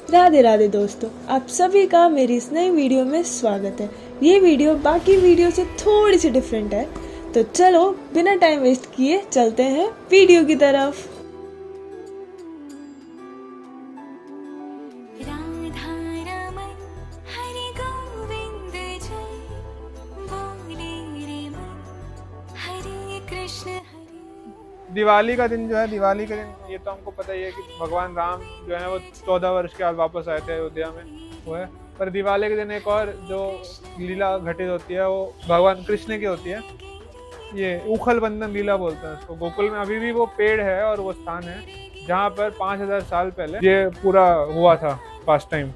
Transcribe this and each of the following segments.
राधे राधे दोस्तों, आप सभी का मेरी इस नई वीडियो में स्वागत है। ये वीडियो बाकी वीडियो से थोड़ी सी डिफरेंट है, तो चलो बिना टाइम वेस्ट किए चलते हैं वीडियो की तरफ। दिवाली का दिन जो है, दिवाली के दिन ये तो हमको पता ही है कि भगवान राम जो है वो 14 वर्ष के बाद वापस आए थे अयोध्या में, वो है। पर दिवाली के दिन एक और जो लीला घटित होती है वो भगवान कृष्ण की होती है। ये उखल बंधन लीला बोलते हैं उसको। गोकुल में अभी भी वो पेड़ है और वो स्थान है जहाँ पर 5000 साल पहले ये पूरा हुआ था फास्ट टाइम।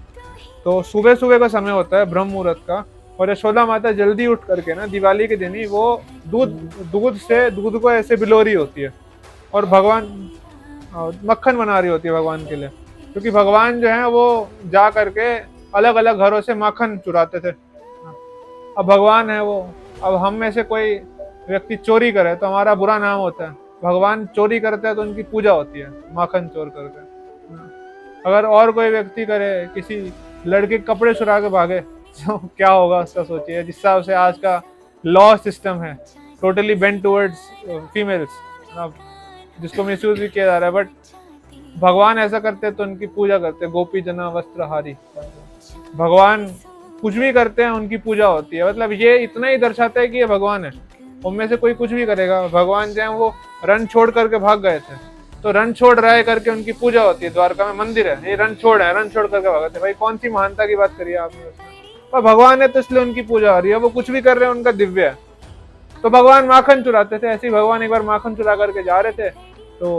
तो सुबह सुबह का समय होता है ब्रह्म मुहूर्त का, और यशोदा माता जल्दी उठ करके ना दिवाली के दिन ही वो दूध को ऐसे बिलोरी होती है और भगवान मक्खन बना रही होती है भगवान के लिए, क्योंकि भगवान जो है वो जा करके अलग अलग घरों से माखन चुराते थे। अब भगवान है वो, अब हम में से कोई व्यक्ति चोरी करे तो हमारा बुरा नाम होता है। भगवान चोरी करते हैं तो उनकी पूजा होती है माखन चोर करके। अगर और कोई व्यक्ति करे, किसी लड़के के कपड़े चुरा के भागे तो क्या होगा उसका सोचिए। जिस हिसाब से आज का लॉ सिस्टम है, टोटली बेंड टुवर्ड्स फीमेल्स, जिसको मिसयूज भी किया जा रहा है। बट भगवान ऐसा करते तो उनकी पूजा करते, गोपी जना वस्त्रहारी। भगवान कुछ भी करते हैं उनकी पूजा होती है। मतलब ये इतना ही दर्शाता है कि ये भगवान है। उनमें से कोई कुछ भी करेगा, भगवान जो है वो रन छोड़ करके भाग गए थे तो रन छोड़ रहा है करके उनकी पूजा होती है। द्वारका में मंदिर है, ये रन छोड़ है, रन छोड़ करके भागे थे। भाई कौन सी महानता की बात करिए आपने उसमें। पर भगवान है तो इसलिए उनकी पूजा हो रही है। वो कुछ भी कर रहे हैं उनका दिव्य है। तो भगवान माखन चुराते थे। ऐसे ही भगवान एक बार माखन चुरा करके जा रहे थे तो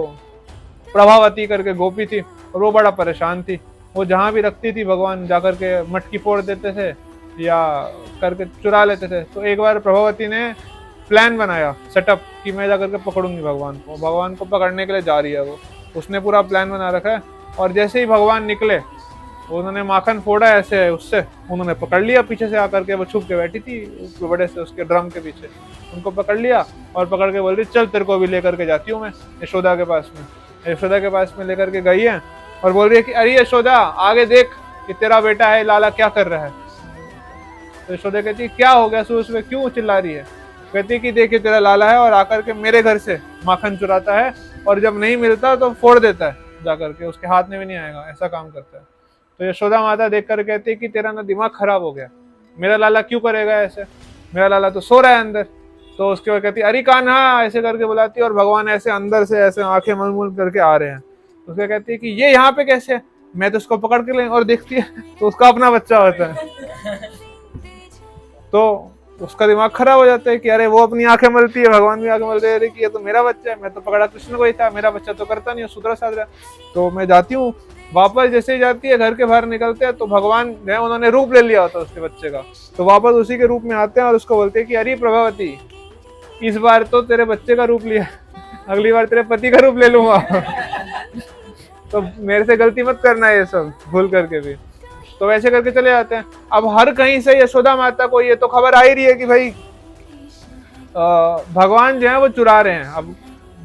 प्रभावती करके गोपी थी और वो बड़ा परेशान थी। वो जहाँ भी रखती थी भगवान जाकर के मटकी फोड़ देते थे या करके चुरा लेते थे। तो एक बार प्रभावती ने प्लान बनाया, सेटअप, कि मैं जाकर के पकड़ूंगी भगवान को। भगवान को पकड़ने के लिए जा रही है वो, उसने पूरा प्लान बना रखा है। और जैसे ही भगवान निकले, उन्होंने माखन फोड़ा ऐसे उससे, उन्होंने पकड़ लिया पीछे से आकर के। वो छुप के बैठी थी बड़े से उसके ड्रम के पीछे, उनको पकड़ लिया और पकड़ के बोल रही चल तेरे को भी लेकर के जाती हूँ मैं यशोदा के पास में। यशोदा के पास में लेकर के गई है और बोल रही है कि अरे यशोदा आगे देख कि तेरा बेटा है लाला क्या कर रहा है। तो यशोदा कहती है क्या हो गया, सुबह सुबह क्यों चिल्ला रही है। कहती है कि देखिए तेरा लाला है और आकर के मेरे घर से माखन चुराता है और जब नहीं मिलता तो फोड़ देता है जाकर के, उसके हाथ में भी नहीं आएगा, ऐसा काम करता है। तो यशोदा माता देख कर कहती है कि तेरा ना दिमाग खराब हो गया, मेरा लाला क्यों करेगा ऐसे, मेरा लाला तो सो रहा है अंदर। तो उसके बाद कहती है अरे कान्हा ऐसे करके बुलाती है और भगवान ऐसे अंदर से ऐसे आंखें मल मुल करके आ रहे हैं। उसके कहती है कि ये यहाँ पे कैसे, मैं तो उसको पकड़ के ले, और देखती है तो उसका अपना बच्चा होता है। तो उसका दिमाग खराब हो जाता है कि अरे वो अपनी आंखें मलती है, भगवान भी आंखें मलते हैं कि ये तो मेरा बच्चा है, मैं तो पकड़ा कृष्ण को ही था, मेरा बच्चा तो करता नहीं, सुधरा साधरा। तो मैं जाती हूँ। वापस जैसे ही जाती है, घर के बाहर निकलते हैं तो भगवान जो है उन्होंने रूप ले लिया होता है उसके बच्चे का। तो वापस उसी के रूप में आते हैं और उसको बोलते हैं कि अरे प्रभावती इस बार तो तेरे बच्चे का रूप लिया, अगली बार तेरे पति का रूप ले लूंगा। तो मेरे से गलती मत करना ये सब भूल करके भी। तो वैसे करके चले जाते हैं। अब हर कहीं से यशोदा माता को ये तो खबर आ ही रही है कि भाई भगवान जो है वो चुरा रहे हैं। अब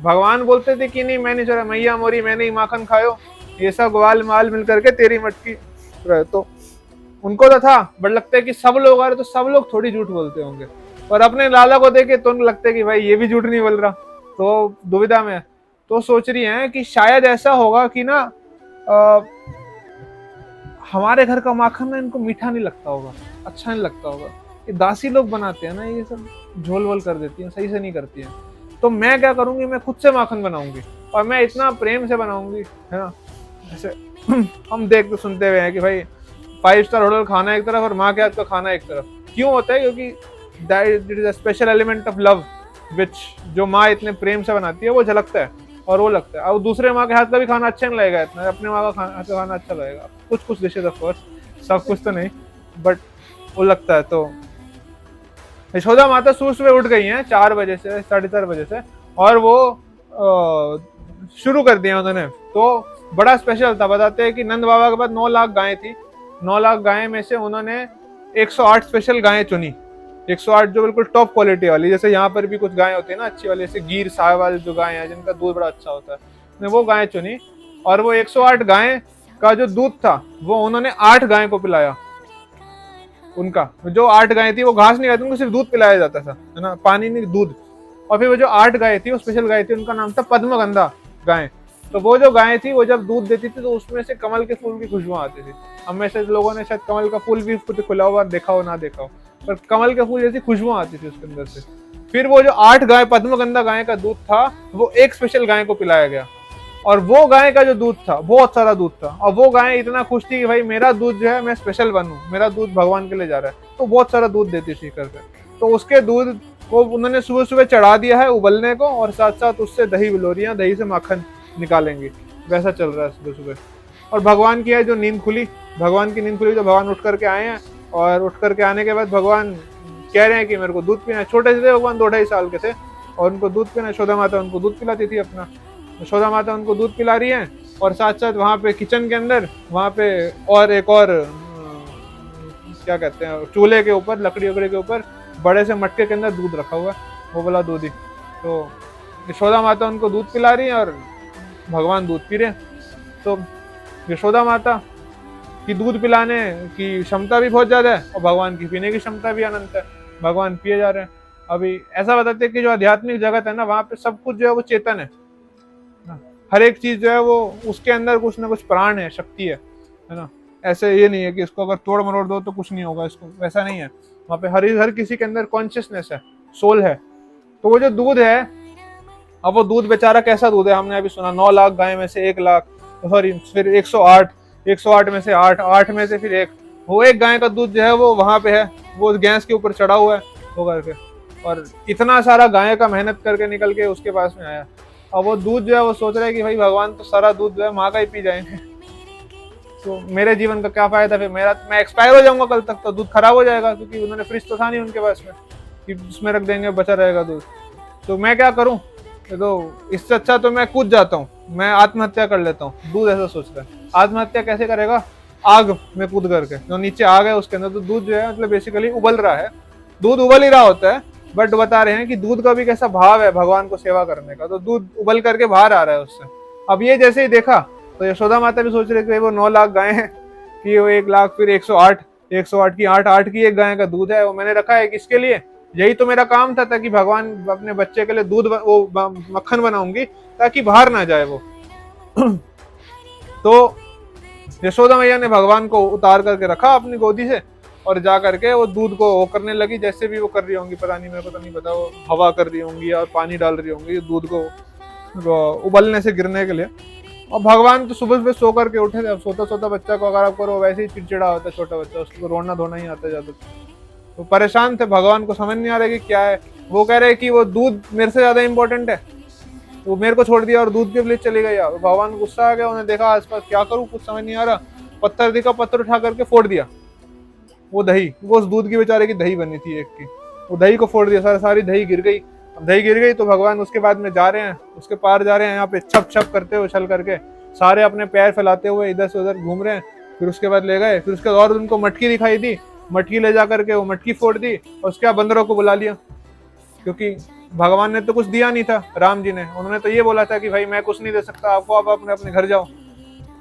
भगवान बोलते थे कि नहीं मैं नहीं चुरा, मैया मोरी मैंने ही माखन खायो, ये सब ग्वाल माल मिल करके तेरी मटकी। तो उनको तो था, बट लगता है कि सब लोग आ रहे तो सब लोग थोड़ी झूठ बोलते होंगे, और अपने लाला को देखे तो लगता है कि भाई ये भी झूठ नहीं बोल रहा। तो दुविधा में तो सोच रही है कि शायद ऐसा होगा कि ना हमारे घर का माखन ना इनको मीठा नहीं लगता होगा, अच्छा नहीं लगता होगा। ये दासी लोग बनाते हैं ना, ये सब झोल वोल कर देती हैं, सही से नहीं करती हैं। तो मैं क्या करूंगी, मैं खुद से माखन बनाऊंगी और मैं इतना प्रेम से बनाऊंगी, है ना। जैसे हम देखते सुनते हुए हैं कि भाई 5 स्टार होटल खाना एक तरफ और माँ के हाथ का खाना एक तरफ। क्यों होता है? क्योंकि that is a special element of love which जो माँ इतने प्रेम से बनाती है वो झलकता है और वो लगता है। अब दूसरे माँ के हाथ का भी खाना अच्छा नहीं लगेगा इतना, अपने माँ का हाथ का खाना अच्छा लगेगा। कुछ कुछ डिशेज ऑफ कोर्स, सब कुछ तो नहीं, बट वो लगता है। तो यशोदा माता सुबह सुबह उठ गई हैं 4 बजे से, 4:30 बजे से, और वो शुरू कर दिया उन्होंने। तो बड़ा स्पेशल था। बताते हैं कि नंद बाबा के पास 9 लाख गायें थी। 9 लाख गायें में से उन्होंने 108 स्पेशल गायें चुनी। 108 जो बिल्कुल टॉप क्वालिटी वाली, जैसे यहाँ पर भी कुछ गायें होती है ना अच्छी वाली, जैसे गिर साहिवाल जो गायें हैं जिनका दूध बड़ा अच्छा होता है, वो गायें चुनी। और वो 108 गायें का जो दूध था वो उन्होंने 8 गाय को पिलाया। उनका जो 8 गाय थी वो घास नहीं खाती, उनको सिर्फ दूध पिलाया जाता था, है ना, पानी नहीं दूध। और फिर वो जो 8 गाय थी वो स्पेशल गाय थी, उनका नाम था पद्मगंधा गाय। तो वो जो गाय थी वो जब दूध देती थी तो उसमें से कमल के फूल की खुशबू आती थी। हम में से लोगों ने शायद कमल का फूल भी खुद खुला हुआ देखा हो ना देखा हो, पर कमल के फूल जैसी खुशबू आती थी उसके अंदर से। फिर वो जो 8 गाय पद्मगंधा गाय का दूध था वो एक स्पेशल गाय को पिलाया गया, और वो गाय का जो दूध था बहुत सारा दूध था, और वो गाय इतना खुश थी कि भाई मेरा दूध जो है मैं स्पेशल बनूं, मेरा दूध भगवान के लिए जा रहा है, तो बहुत सारा दूध देती थी करके। तो उसके दूध को उन्होंने सुबह सुबह चढ़ा दिया है उबलने को, और साथ साथ उससे दही बिलोरियां, दही से माखन निकालेंगे, वैसा चल रहा है सुबह सुबह। और भगवान की है जो नींद खुली, भगवान की नींद खुली, तो भगवान उठ करके आए हैं, और उठ करके आने के बाद भगवान कह रहे हैं कि मेरे को दूध पीना है। छोटे से थे भगवान, 2-2.5 साल के थे, और उनको दूध पीना। यशोदा माता उनको दूध पिलाती थी अपना, यशोदा माता उनको दूध पिला रही है, और साथ साथ वहाँ पे किचन के अंदर वहाँ पे और एक और क्या कहते हैं, चूल्हे के ऊपर लकड़ी वकड़ी के ऊपर बड़े से मटके के अंदर दूध रखा हुआ है, वो वाला दूध ही। तो यशोदा माता उनको दूध पिला रही है और भगवान दूध पी रहे हैं। तो यशोदा माता की दूध पिलाने की क्षमता भी बहुत ज्यादा है, और भगवान की पीने की क्षमता भी अनंत है, भगवान पिए जा रहे हैं। अभी ऐसा बताते हैं कि जो आध्यात्मिक जगत है ना, वहाँ पे सब कुछ जो है वो चेतन है, हर एक चीज जो है वो उसके अंदर कुछ ना कुछ प्राण है, शक्ति है ना। ऐसे ये नहीं है कि इसको अगर तोड़ मरोड़ दो तो कुछ नहीं होगा, इसको वैसा नहीं है। वहाँ पे हर किसी के अंदर कॉन्शियसनेस है, सोल है। तो वो जो दूध है, अब वो दूध बेचारा कैसा दूध है, हमने अभी सुना 9 लाख गाय में से 1 लाख, सॉरी फिर 108 में से 8 में से फिर 1, वो एक गाय का दूध जो है वो वहां पे है, वो गैस के ऊपर चढ़ा हुआ है वो करके, और इतना सारा गाय का मेहनत करके निकल के उसके पास में आया। और वो दूध जो है वो सोच रहा है कि भाई भगवान तो सारा दूध जो है माँ का ही पी जाएंगे, तो मेरे जीवन का क्या फायदा, फिर मैं एक्सपायर हो जाऊंगा कल तक, तो दूध खराब हो जाएगा, क्योंकि उन्होंने फ्रिज तो था नहीं उनके पास में कि उसमें रख देंगे बचा रहेगा दूध। तो मैं क्या करूं, तो इससे अच्छा तो मैं कूद जाता हूँ, मैं आत्महत्या कर लेता हूँ। दूध ऐसा सोच रहा है, आत्महत्या कैसे करेगा, आग में कूद करके, जो नीचे आग है उसके अंदर। तो दूध जो है मतलब बेसिकली उबल रहा है, दूध उबल ही रहा होता है, बट बता रहे हैं कि दूध का भी कैसा भाव है भगवान को सेवा करने का, तो दूध उबल करके बाहर आ रहा है उससे। अब ये जैसे ही देखा तो यशोदा माता भी सोच रहे कि वो 9 लाख गाय हैं कि वो 1 लाख, फिर 108 की 8 की एक गाय का दूध है, वो मैंने रखा है किसके लिए, यही तो मेरा काम था, ताकि भगवान अपने बच्चे के लिए दूध वो मक्खन बनाऊंगी ताकि बाहर ना जाए वो। तो यशोदा मैया ने भगवान को उतार करके रखा अपनी गोदी से, और जा करके वो दूध को वो करने लगी, जैसे भी वो कर रही होंगी, पता नहीं, मेरे को तो नहीं पता, वो हवा कर रही होंगी और पानी डाल रही होंगी दूध को उबलने से गिरने के लिए। और भगवान तो सुबह सुबह सो करके उठे थे। अब सोता सोता बच्चा को अगर आप करो वैसे ही चिड़चिड़ा होता है छोटा बच्चा, उसको रोना धोना ही आता जाता। तो परेशान थे, भगवान को समझ नहीं आ रहा कि क्या है। वो कह रहे कि वो दूध मेरे से ज्यादा इंपॉर्टेंट है, वो मेरे को छोड़ दिया और दूध के लिए चली गई। भगवान को गुस्सा आ गया, उन्हें देखा आसपास क्या करूं, कुछ समझ नहीं आ रहा। पत्थर दिखा, पत्थर उठा करके फोड़ दिया वो दही, वो उस दूध की बेचारे की दही बनी थी एक की, वो दही को फोड़ दिया, सारी दही गिर गई। अब दही गिर गई तो भगवान उसके बाद में जा रहे हैं, उसके पार जा रहे हैं, यहाँ पे छप छप करते हुए उछल करके सारे अपने पैर फैलाते हुए इधर से उधर घूम रहे हैं। फिर उसके बाद ले गए, फिर उसके बाद और उनको मटकी दिखाई दी, मटकी ले जा करके वो मटकी फोड़ दी, और उसके बाद बंदरों को बुला लिया, क्योंकि भगवान ने तो कुछ दिया नहीं था, राम जी ने, उन्होंने तो ये बोला था कि भाई मैं कुछ नहीं दे सकता आपको, आप अपने अपने घर जाओ,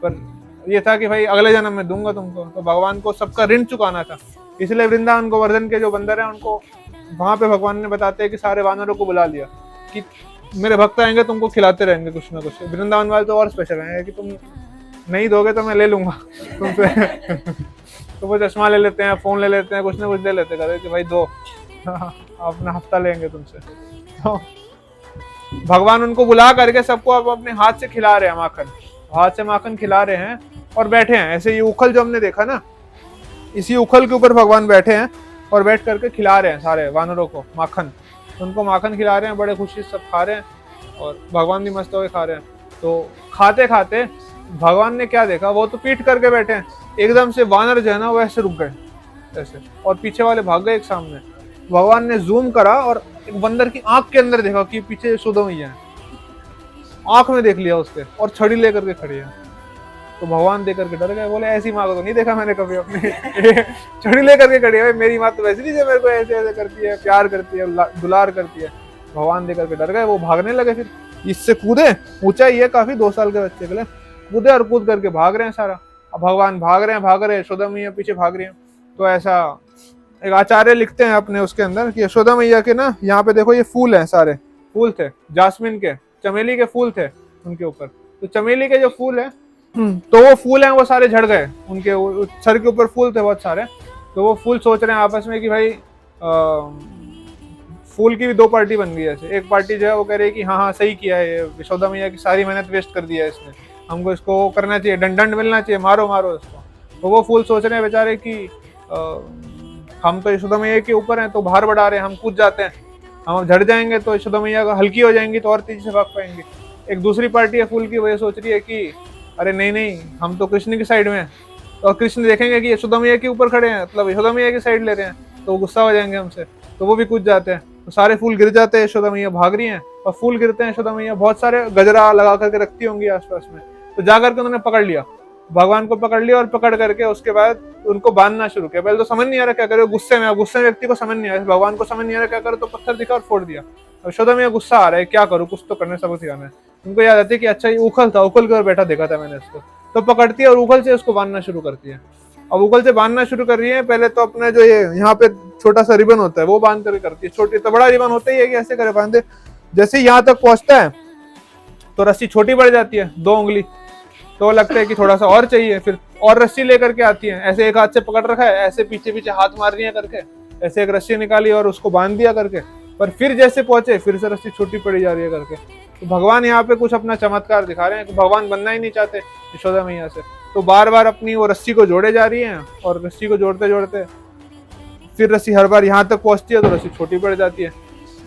पर ये था कि भाई अगले जन्म में दूंगा तुमको। तो भगवान को सबका ऋण चुकाना था, इसलिए वृंदावन गोवर्धन के जो बंदर हैं उनको वहां पे भगवान ने बताते हैं कि सारे वानरों को बुला लिया कि मेरे भक्त आएंगे तुमको खिलाते रहेंगे कुछ ना कुछ। वृंदावन वाले तो और स्पेशल है कि तुम नहीं दोगे तो मैं ले लूंगा तुमसे तो वो चश्मा ले लेते हैं, फोन ले लेते हैं, कुछ ना कुछ ले लेते हैं कि भाई दो अपना हफ्ता लेंगे तुमसे। तो भगवान उनको बुला करके सबको अब अपने हाथ से खिला रहे हैं, माखन, हाथ से माखन खिला रहे हैं और बैठे हैं। ऐसे ये उखल जो हमने देखा ना, इसी उखल के ऊपर भगवान बैठे हैं और बैठ करके खिला रहे हैं सारे वानरों को माखन। उनको माखन खिला रहे हैं, बड़े खुशी से सब खा रहे हैं और भगवान भी मस्त होकर खा रहे हैं। तो खाते खाते भगवान ने क्या देखा, वो तो पीठ करके बैठे हैं, एकदम से वानर जो है ना वो ऐसे रुक गए ऐसे, और पीछे वाले भाग गए एक सामने। भगवान ने जूम करा और एक बंदर की आंख के अंदर देखा कि पीछे यशोदा मैया है, आंख में देख लिया उसके, और छड़ी लेकर के खड़ी है। तो भगवान देख करके डर गए, बोले ऐसी माँ को तो नहीं देखा मैंने कभी अपनी छड़ी लेकर के खड़ी है, मेरी माँ तो वैसे नहीं मेरे को ऐसे ऐसे करती है, प्यार करती है, दुलार करती है। भगवान देख करके डर गए, वो भागने लगे, फिर इससे कूदे, ऊंचा ही है काफी, 2 साल के बच्चे के लिए, कूदे और कूद करके भाग रहे हैं सारा। अब भगवान भाग रहे हैं, यशोदा मैया पीछे भाग रही हैं। तो ऐसा एक आचार्य लिखते हैं अपने उसके अंदर कि यशोदा मैया के ना यहाँ पे देखो ये फूल हैं, सारे फूल थे जासमीन के, चमेली के फूल थे उनके ऊपर। तो चमेली के जो फूल है तो वो फूल हैं वो सारे झड़ गए, उनके सर के ऊपर फूल थे बहुत सारे। तो वो फूल सोच रहे हैं आपस में कि भाई फूल की भी दो पार्टी बन गई है। ऐसे एक पार्टी जो है वो कह रही है कि हाँ हाँ सही किया है, यशोदा मैया की सारी मेहनत वेस्ट कर दिया है इसने, हमको इसको करना चाहिए, दंड मिलना चाहिए, मारो मारो इसको। तो वो फूल सोच रहे हैं बेचारे कि हम तो यशोदा मैया के ऊपर हैं तो बाहर बढ़ा रहे हैं, हम कूद जाते हैं, हम झड़ जाएंगे तो यशोदा मैया का हल्की हो जाएंगी तो और तेजी से भाग पाएंगे। एक दूसरी पार्टी है फूल की, वह सोच रही है कि अरे नहीं नहीं हम तो कृष्ण की साइड में हैं, और कृष्ण देखेंगे कि यशोदा मैया के ऊपर खड़े हैं, मतलब यशोदा मैया की साइड ले रहे हैं, तो वो गुस्सा हो जाएंगे हमसे, तो वो भी कूद जाते हैं। तो सारे फूल गिर जाते हैं, यशोदा मैया भाग रही हैं और फूल गिरते हैं, यशोदा मैया बहुत सारे गजरा लगा करके रखती होंगी आसपास में, तो जाकर के उन्होंने पकड़ लिया, भगवान को पकड़ लिया और पकड़ करके उसके बाद उनको बांधना शुरू किया। पहले तो समझ नहीं आ रहा क्या करे, गुस्से में व्यक्ति को समझ नहीं आया, भगवान को समझ नहीं आ रहा क्या करे, तो पत्थर दिखा और फोड़ दिया। यशोदा मैया गुस्सा आ रहा है, क्या करूँ, कुछ तो करने सबक सिखाना है। उनको याद आती है कि अच्छा ये उखल था, उखल के और बैठा देखा था मैंने इसको, तो पकड़ती है और उखल से उसको बांधना शुरू करती है। अब उखल से बांधना शुरू कर रही है, पहले तो अपने जो ये यहाँ पे छोटा सा रिबन होता है वो बांध करके करती है, छोटी तो बड़ा रिबन होता ही है कि ऐसे करे बांधे। जैसे यहाँ तक पहुंचता है तो रस्सी छोटी पड़ जाती है 2 उंगली, तो लगता है कि थोड़ा सा और चाहिए, फिर और रस्सी लेकर के आती है, ऐसे एक हाथ से पकड़ रखा है, ऐसे पीछे पीछे हाथ मार रही है करके, ऐसे एक रस्सी निकाली और उसको बांध दिया करके, पर फिर जैसे पहुंचे फिर से रस्सी छोटी पड़ी जा रही है करके। तो भगवान यहाँ पे कुछ अपना चमत्कार दिखा रहे हैं कि भगवान बनना ही नहीं चाहते यशोदा मैया से, तो बार बार अपनी वो रस्सी को जोड़े जा रही हैं, और रस्सी को जोड़ते जोड़ते फिर रस्सी हर बार यहाँ तक पहुंचती है तो रस्सी छोटी पड़ जाती है।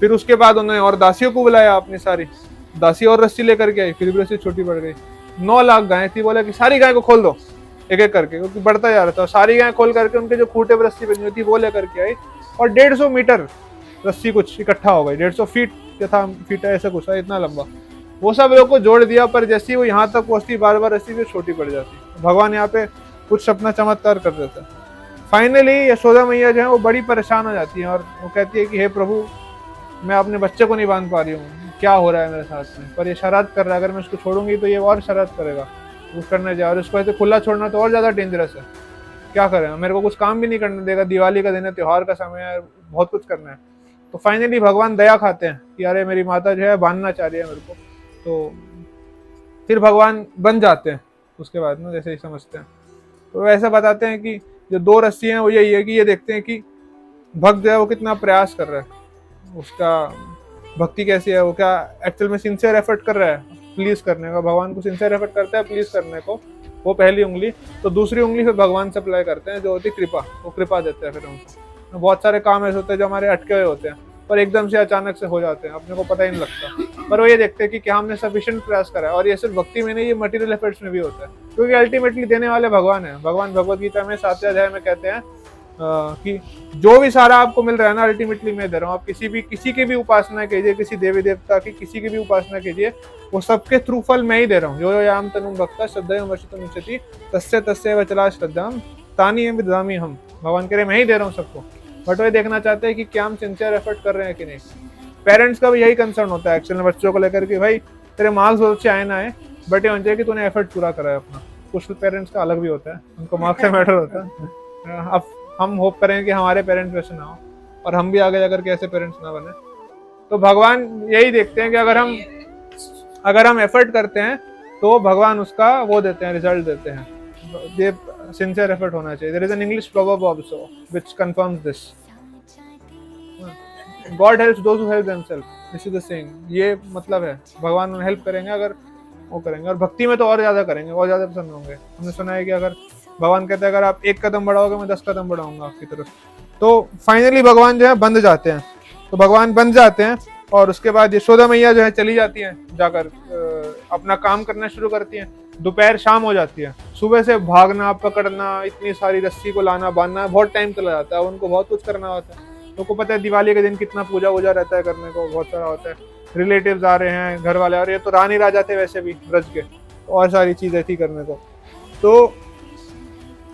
फिर उसके बाद उन्होंने और दासियों को बुलाया, अपनी सारी दासी और रस्सी लेकर के आई, फिर भी रस्सी छोटी पड़ गई। 9 लाख गायें थी, बोला कि सारी गाय को खोल दो एक एक करके, क्योंकि बढ़ता जा रहा था। सारी गायें खोल करके उनके जो खूंटे पर रस्सी बनी हुई थी वो लेकर के आई, और 150 मीटर रस्सी कुछ इकट्ठा हो गई, 150 फीट था, फीट ऐसा कुछ है, इतना लंबा। वो सब लोग को जोड़ दिया, पर जैसे ही वो यहाँ तक पहुंचती बार बार रस्सी फिर छोटी पड़ जाती। भगवान यहाँ पे कुछ अपना चमत्कार कर देते हैं। फाइनली यशोदा मैया जो है वो बड़ी परेशान हो जाती है, और वो कहती है कि हे प्रभु, मैं अपने बच्चे को नहीं बांध पा रही हूँ, क्या हो रहा है मेरे साथ में, पर ये शरारत कर रहा है, अगर मैं इसको छोड़ूंगी तो ये और शरारत करेगा, कुछ करने जाए, और इसको ऐसे खुला छोड़ना तो और ज्यादा डेंजरस है, क्या करें, मेरे को कुछ काम भी नहीं करने देगा, दिवाली का दिन है, त्योहार का समय है, बहुत कुछ करना है। तो फाइनली भगवान दया खाते हैं कि अरे मेरी माता जो है बांधना चाह रही है मेरे को, तो फिर भगवान बन जाते हैं उसके बाद में, जैसे ही समझते हैं। तो ऐसा बताते हैं कि जो 2 रस्सी हैं वो यही है कि ये देखते हैं कि भक्त जो है वो कितना प्रयास कर रहा है, उसका भक्ति कैसी है, वो क्या एक्चुअल में सिंसियर एफर्ट कर रहा है प्लीज करने का, भगवान को सिंसियर एफर्ट करता है प्लीज करने को, वो पहली उंगली। तो दूसरी उंगली फिर भगवान से अप्लाई करते हैं, जो होती है कृपा, वो कृपा देते हैं फिर उनको। बहुत सारे काम ऐसे होते हैं जो हमारे अटके हुए होते हैं, पर एकदम से अचानक से हो जाते हैं, अपने को पता ही नहीं लगता, पर वो ये देखते हैं कि क्या हमने सफिशिएंट प्रयास करा है। और ये सिर्फ भक्ति में नहीं, ये मटेरियल एफर्ट्स में भी होता है, क्योंकि अल्टीमेटली देने वाले भगवान है। भगवान भगवद गीता में 7वें अध्याय में कहते हैं कि जो भी सारा आपको मिल रहा है ना, अल्टीमेटली मैं दे रहा हूँ, आप किसी की भी उपासना कीजिए, किसी देवी देवता की किसी की भी उपासना कीजिए, वो सबके थ्रू फल मैं ही दे रहा हूँ। यो याम तनुम भक्ता श्रद्धया वर्षितुम इच्छति तस्य तस्य वचला श्रद्धाम तानी एवं विदधामि हम। भगवान कह रहे मैं ही दे रहा हूँ सबको, बट वो देखना चाहते हैं कि क्या हम सिंसियर एफर्ट कर रहे हैं कि नहीं। पेरेंट्स का भी यही कंसर्न होता है एक्चुअली बच्चों को लेकर कि भाई तेरे मार्क्स बहुत अच्छे आए ना आए, बट ये होना चाहिए कि तूने एफर्ट पूरा करा है अपना। कुछ पेरेंट्स का अलग भी होता है, उनको मार्क्स से मैटर होता है। अब हम होप करें कि हमारे पेरेंट्स वैसे ना हो और हम भी आगे जाकर के ऐसे पेरेंट्स ना बने। तो भगवान यही देखते हैं कि अगर हम एफर्ट करते हैं तो भगवान उसका वो देते हैं, रिजल्ट देते हैं। ये सिंसियर एफर्ट होना चाहिए। There is an English proverb also which confirms this, God helps those who help themselves, this is the saying. ये मतलब है भगवान उन्हें हेल्प करेंगे अगर वो करेंगे, और भक्ति में तो और ज्यादा करेंगे, और ज्यादा प्रसन्न होंगे। हमने सुना है कि अगर भगवान कहते हैं अगर आप 1 कदम बढ़ाओगे मैं 10 कदम बढ़ाऊंगा आपकी तरफ। तो फाइनली भगवान जो है बंध जाते हैं, तो भगवान बन जाते हैं, और उसके बाद यशोदा मैया जो है चली जाती हैं, जाकर अपना काम करना शुरू करती हैं। दोपहर शाम हो जाती है, सुबह से भागना पकड़ना, इतनी सारी रस्सी को लाना बांधना, बहुत टाइम चला जाता है, उनको बहुत कुछ करना होता है। तो पता है दिवाली के दिन कितना पूजा वूजा रहता है करने को, बहुत सारा होता है, रिलेटिव्स आ रहे हैं, घर वाले, और ये तो रानी राजा थे वैसे भी ब्रज के, और सारी चीजें थी करने को। तो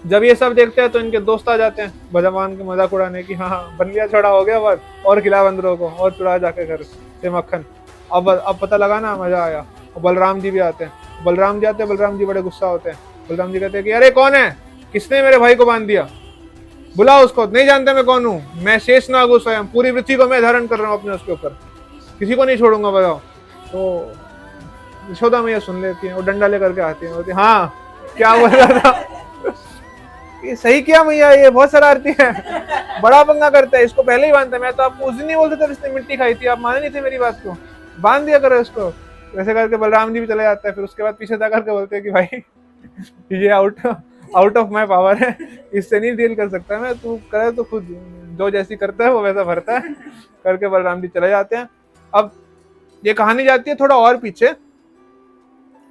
जब ये सब देखते हैं तो इनके दोस्त आ जाते हैं भगवान के मजाक उड़ाने की, हाँ बन छोड़ा हो गया बस, और खिला बंदरों को, और चुरा जाके घर से मक्खन, अब पता लगा ना, मजा आया। और बलराम जी भी आते हैं, बलराम जी बड़े गुस्सा होते हैं बलराम जी कहते हैं कि अरे कौन है, किसने मेरे भाई को बांध दिया, बुलाओ उसको, नहीं जानते मैं कौन हूँ, मैं शेषनाग हूँ स्वयं, पूरी पृथ्वी को मैं धारण कर रहा हूँ अपने उसके ऊपर, किसी को नहीं छोड़ूंगा, बताओ। तो यशोदा मैया सुन लेती है, वो डंडा लेकर के आती है, बोलती हाँ क्या बोल रहा था, ये सही किया मैया, ये बहुत शरारती है, बड़ा पंगा करता है, इसको पहले ही बांधता है, मैं तो आपको उस दिन ही बोलते थे इसने मिट्टी खाई थी, आप माने नहीं थे मेरी बात को, बांध दिया करो इसको। वैसे करके बलराम जी भी चले जाता है। फिर उसके बाद पीछे जा करके बोलते हैं कि भाई ये आउट ऑफ माई पावर है, इससे नहीं डील कर सकता मैं, तू करे तो खुद जो जैसी करता है वो वैसा भरता है, करके बलराम जी चले जाते हैं। अब ये कहानी जाती है थोड़ा और पीछे,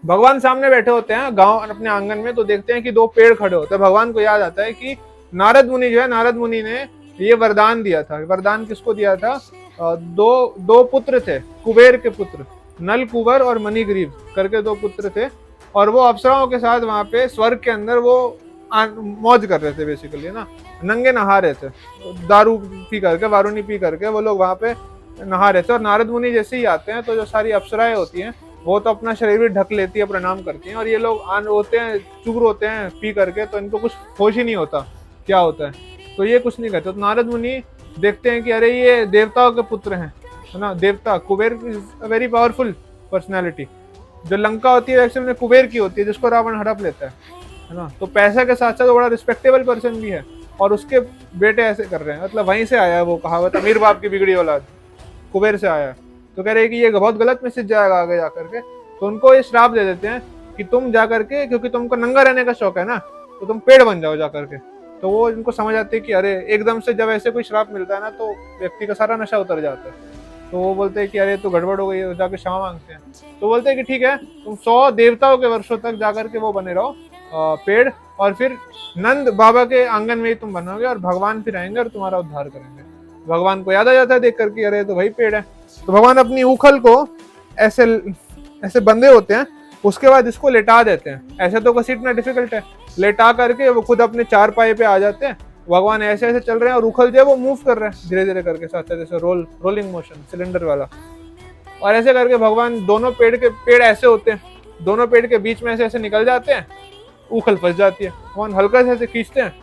भगवान सामने बैठे होते हैं गांव अपने आंगन में, तो देखते हैं कि दो पेड़ खड़े होते हैं। भगवान को याद आता है कि नारद मुनि जो है, नारद मुनि ने ये वरदान दिया था। वरदान किसको दिया था? दो पुत्र थे, कुबेर के पुत्र, नल कुबर और मणिग्रीव करके दो पुत्र थे, और वो अप्सराओं के साथ वहां पे स्वर्ग के अंदर वो मौज कर रहे थे बेसिकली ना, नंगे नहा रहे थे, दारू पी करके, वारुनी पी करके वो लोग वहां पे नहा रहे थे। और नारद मुनि जैसे ही आते हैं तो जो सारी अप्सराएं होती हैं वो तो अपना शरीर भी ढक लेती है, प्रणाम करती हैं, और ये लोग होते हैं चुप होते हैं पी करके, तो इनको कुछ होश ही नहीं होता क्या होता है, तो ये कुछ नहीं करते। तो नारद मुनि देखते हैं कि अरे ये देवताओं के पुत्र हैं, है ना, देवता Kuber is a very powerful personality. जो लंका होती है एक्चुअली में कुबेर की होती है, जिसको रावण हड़प लेता है ना, तो पैसा के साथ साथ बड़ा रिस्पेक्टेबल पर्सन भी है, और उसके बेटे ऐसे कर रहे हैं, मतलब वहीं से आया है वो कहावत, अमीर बाप की बिगड़ी औलाद, कुबेर से आया है। तो कह रहे हैं कि ये बहुत गलत मैसेज जाएगा आगे जाकर के, तो उनको ये श्राप दे देते हैं कि तुम जाकर के, क्योंकि तुमको नंगा रहने का शौक है ना, तो तुम पेड़ बन जाओ जाकर के। तो वो इनको समझ आती है कि अरे एकदम से जब ऐसे कोई श्राप मिलता है ना तो व्यक्ति का सारा नशा उतर जाता है। तो वो बोलते हैं कि अरे तो गड़बड़ हो गई है, जाके क्षमा मांगते हैं। तो बोलते हैं कि ठीक है, तुम 100 देवताओं के वर्षों तक जाकर के वो बने रहो पेड़, और फिर नंद बाबा के आंगन में ही तुम बनोगे, और भगवान फिर आएंगे और तुम्हारा उद्धार करेंगे। भगवान को याद आ जाता है देख करके, अरे तो भाई पेड़ है। तो भगवान अपनी उखल को ऐसे बंधे होते हैं, उसके बाद इसको लेटा देते हैं। ऐसे तो घसीटना डिफिकल्ट है, लेटा करके वो खुद अपने 4 पाए पे आ जाते हैं। भगवान ऐसे ऐसे चल रहे हैं और उखल जो है वो मूव कर रहे हैं धीरे धीरे करके, साथ साथ जैसे रोलिंग मोशन, सिलेंडर वाला। और ऐसे करके भगवान दोनों पेड़ ऐसे होते हैं, दोनों पेड़ के बीच में ऐसे ऐसे निकल जाते हैं, उखल फंस जाती है। भगवान हल्का से ऐसे खींचते हैं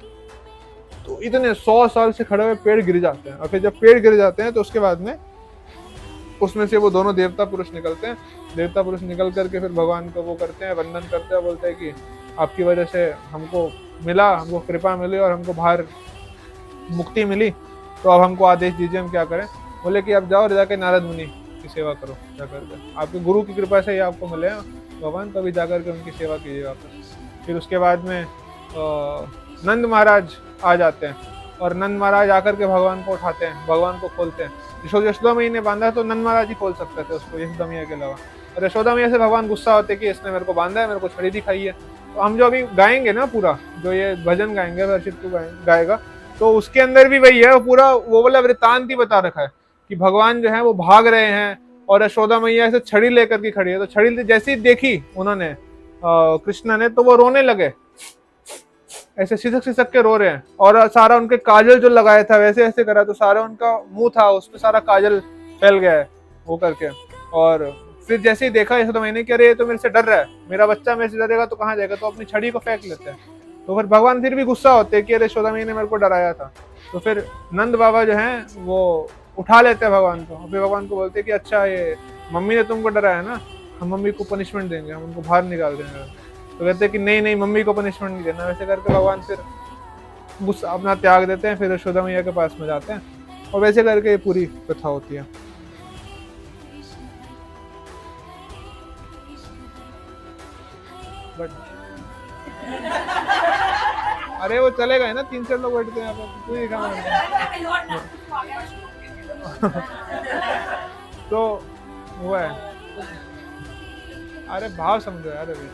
तो इतने 100 साल से खड़े हुए पेड़ गिर जाते हैं। और फिर जब पेड़ गिर जाते हैं तो उसके बाद में उसमें से वो दोनों देवता पुरुष निकलते हैं। देवता पुरुष निकल करके फिर भगवान को वो करते हैं, वंदन करते हैं, बोलते हैं कि आपकी वजह से हमको मिला, हमको कृपा मिली और हमको बाहर मुक्ति मिली, तो अब हमको आदेश दीजिए हम क्या करें। बोले कि आप जाओ और जाकर नारद मुनि की सेवा करो, जाकर के आपके गुरु की कृपा से ही आपको मिले भगवान, तो अभी जाकर के उनकी सेवा कीजिए आप। फिर उसके बाद में नंद महाराज आ जाते हैं, और नंद महाराज आकर के भगवान को उठाते हैं, भगवान को खोलते हैं। यशोदा मैया ने बांधा है तो नंद महाराज ही खोल सकते थे उसको, यशोदा मैया के अलावा। और यशोदा मैया से भगवान गुस्सा होते कि इसने मेरे को बांधा है, मेरे को छड़ी दिखाई है। तो हम जो अभी गाएंगे ना पूरा, जो ये भजन गाएंगे, हर्षित गाएगा, तो उसके अंदर भी वही है, पूरा वो वाला वृत्तांत ही बता रखा है कि भगवान जो है वो भाग रहे हैं और यशोदा मैया ऐसे छड़ी लेकर के खड़ी है। तो छड़ी जैसी देखी उन्होंने कृष्ण ने, तो वो रोने लगे, ऐसे सिसक के रो रहे हैं। और सारा उनके काजल जो लगाया था वैसे ऐसे करा, तो सारा उनका मुंह था उसमें सारा काजल फैल गया है वो करके। और फिर जैसे ही देखा यशोदा मैया ने कि अरे ये तो मेरे से डर रहा है, मेरा बच्चा मेरे से डरेगा तो कहाँ जाएगा, तो अपनी छड़ी को फेंक लेते हैं। तो फिर भगवान फिर भी गुस्सा होते हैं कि अरे यशोदा मैया ने मेरे को डराया था। तो फिर नंद बाबा जो है वो उठा लेते हैं भगवान को। फिर भगवान को बोलते हैं कि अच्छा ये मम्मी ने तुमको डराया ना, हम मम्मी को पनिशमेंट देंगे, हम उनको बाहर निकाल देंगे। तो कहते हैं कि नहीं नहीं, मम्मी को पनिशमेंट नहीं देना। वैसे करके भगवान फिर गुस्सा अपना त्याग देते हैं, फिर यशोदा मैया के पास में जाते हैं, और वैसे करके ये पूरी कथा होती है। अरे वो चलेगा है ना, 3-4 लोग बैठते हैं यहाँ पर, तू ही तो वो है, अरे भाव समझो यार अभी।